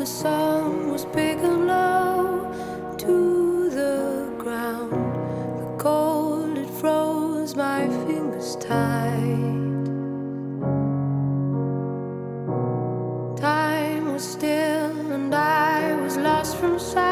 sun was big and low to the ground. The cold, it froze my fingers tight. Time was still and I was lost from sight.